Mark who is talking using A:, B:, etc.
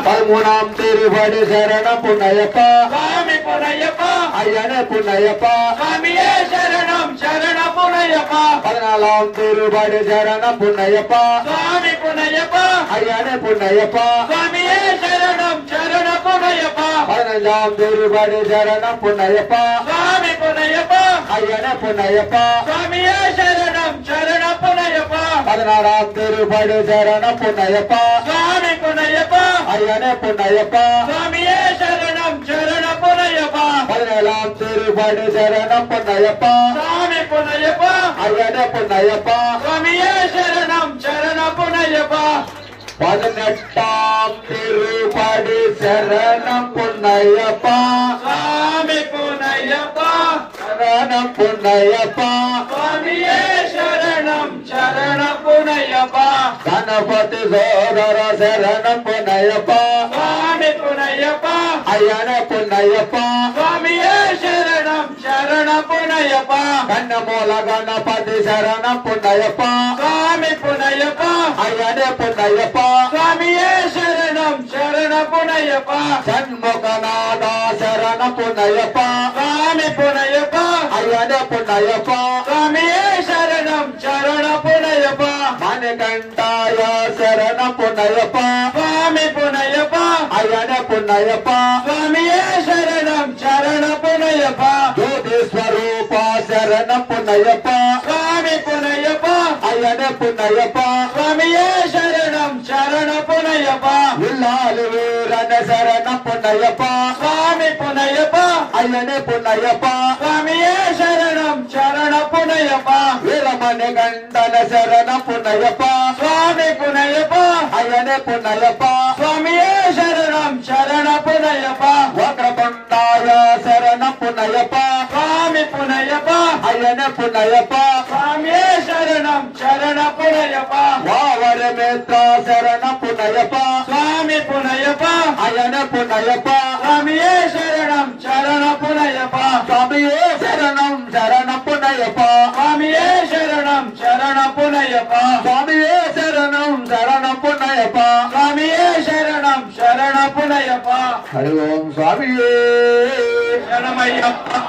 A: 13ஆம் திருப்படி சரணம் புண்ணையப்பா
B: சுவாமி புனையப்பா
A: ஐயனே புண்ணையப்பா
B: சுவாமியே சரணம் சரண புனையப்பா
A: 14ஆம் திருப்படி சரணம் புண்ணையப்பா
B: சுவாமி புனையப்பா
A: ஐயனே புண்ணையப்பா
B: சுவாமியே சரணம் சரண புனையப்பா
A: 15ஆம் திருப்படி சரணம் புண்ணையப்பா
B: சுவாமி புனையப்பா
A: ஐயனே புண்ணையப்பா
B: சுவாமியே சரணம் சரண புனையப்பா
A: 16ஆம் திருப்படி சரணம் புண்ணையப்பா
B: சுவாமி புனையப்பா
A: ஐயனே புண்ணையப்பா
B: சுவாமியே சரணம் சரண புனையப்பா
A: 17ஆம் திருப்படி சரணம் புண்ணையப்பா
B: சுவாமி புனையப்பா
A: ஐயனே புண்ணையப்பா
B: சுவாமியே சரணம் சரண புனையப்பா
A: 18ஆம் திருப்படி சரணம் புண்ணையப்பா
B: சுவாமி புனையப்பா
A: சரணம் புண்ணையப்பா
B: சுவாமியே சரணம் சரண புனையப்பா
A: கணபதி சோதர சரணம் புண்ணையப்பா
B: சுவாமி புனையப்பா
A: ஐயனே புண்ணையப்பா
B: சுவாமியே சரணம் சரண புனையப்பா
A: கண்ணமூல கணபதி சரணம் புண்ணையப்பா
B: சுவாமி புனையப்பா
A: ஐயனே புண்ணையப்பா
B: சுவாமியே சரணம் சரண புனையப்பா
A: சண்முகநாதா சரணம் புண்ணையப்பா
B: சுவாமி புனையப்பா
A: ஐயனே புண்ணையப்பா
B: சுவாமியே சரணம் சரண புனையப்பா
A: மணிகண்டாய சரணம் புண்ணையப்பா
B: சுவாமி புனையப்பா
A: ஐயனே புண்ணையப்பா
B: சுவாமியே சரணம் சரண புனையப்பா
A: జ్యోతి స్వరూప శరణం పున్నయ్యప్ప
B: சுவாமி புனையப்பா
A: అయ్యనే పున్నయ్యప్ప
B: சுவாமியே சரணம் சரண புனையப்பா
A: ఇల్లాలి వీరన శరణం పున్నయ్యప్ప
B: சுவாமி புனையப்பா
A: అయ్యనే పున్నయ్యప్ప
B: சுவாமியே சரணம் சரண புனையப்பா
A: వీరమణి గండన శరణం పున్నయ్యప్ప
B: சுவாமி புனையப்பா
A: అయ్యనే పున్నయ్యప్ప
B: சுவாமியே சரணம் சரண புனையப்பா
A: వక్రతుండాయ శరణం పున్నయ్యప్ప
B: சுவாமி புனையப்பா
A: అయ్యనే పున్నయ్యప్ప
B: சுவாமியே சரணம் சரண புனையப்பா
A: వావరి మిత్ర శరణం పున్నయ్యప్ప
B: சுவாமி புனையப்பா
A: అయ్యనే పున్నయ్యప్ప
B: சுவாமியே சரணம் சரண புனையப்பா
A: స్వామియే శరణం శరణం పున్నయ్యప్ప
B: சுவாமியே சரணம் சரண புனையப்பா
A: స్వామియే శరణం శరణం పున్నయ్యప్ప
B: சுவாமியே சரணம் சரண புனையப்பா
A: హరి ఓం స్వామియే
B: சரணமையப்பா